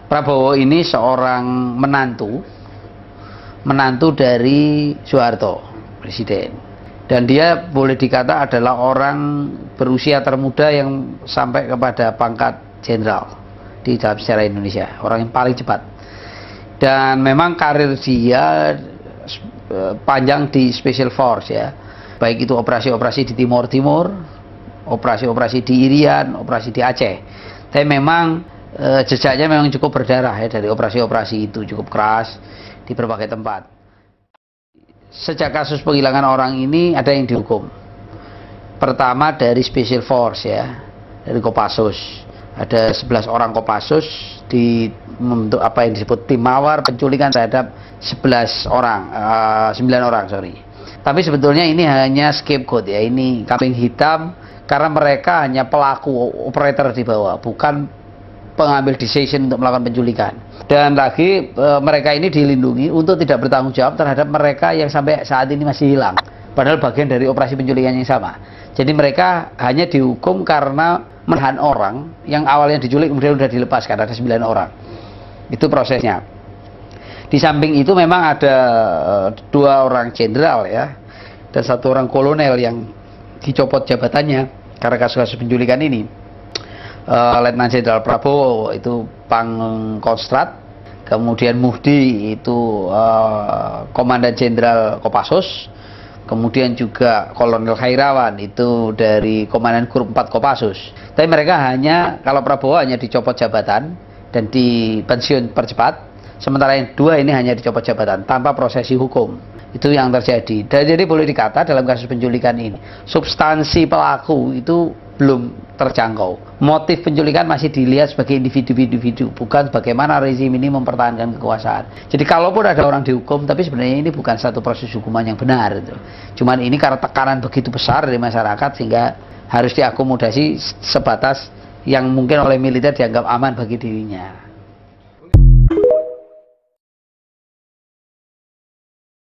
Prabowo ini seorang menantu dari Soeharto, presiden. Dan dia boleh dikata adalah orang berusia termuda yang sampai kepada pangkat jenderal di dalam sejarah Indonesia, orang yang paling cepat. Dan memang karir dia panjang di Special Force ya, baik itu operasi-operasi di Timur Timur, operasi-operasi di Irian, operasi di Aceh. Tapi memang jejaknya memang cukup berdarah ya, dari operasi-operasi itu cukup keras di berbagai tempat. Sejak kasus penghilangan orang ini ada yang dihukum. Pertama dari Special Force ya, dari Kopassus. Ada 11 orang Kopassus di membentuk apa yang disebut tim mawar penculikan terhadap 9 orang sorry. Tapi sebetulnya ini hanya scapegoat ya, ini kambing hitam karena mereka hanya pelaku operator di bawah, bukan pengambil decision untuk melakukan penculikan. Dan lagi mereka ini dilindungi untuk tidak bertanggung jawab terhadap mereka yang sampai saat ini masih hilang, padahal bagian dari operasi penculikan yang sama. Jadi mereka hanya dihukum karena menahan orang yang awalnya diculik kemudian sudah dilepaskan, ada 9 orang. Itu prosesnya. Di samping itu memang ada 2 orang jenderal ya, dan 1 orang kolonel yang dicopot jabatannya karena kasus-kasus penculikan ini. Letnan Jenderal Prabowo itu Pangkostrat, kemudian Muhdi itu Komandan Jenderal Kopassus, kemudian juga Kolonel Khairawan itu dari Komandan Grup 4 Kopassus. Tapi mereka hanya, kalau Prabowo hanya dicopot jabatan dan dipensiun percepat, sementara yang 2 ini hanya dicopot jabatan tanpa prosesi hukum. Itu yang terjadi. Dan jadi boleh dikata dalam kasus penculikan ini, substansi pelaku itu belum terjangkau. Motif penculikan masih dilihat sebagai individu-individu, bukan bagaimana rezim ini mempertahankan kekuasaan. Jadi kalaupun ada orang dihukum, tapi sebenarnya ini bukan satu proses hukuman yang benar itu. Cuman ini karena tekanan begitu besar dari masyarakat sehingga harus diakomodasi sebatas yang mungkin oleh militer dianggap aman bagi dirinya.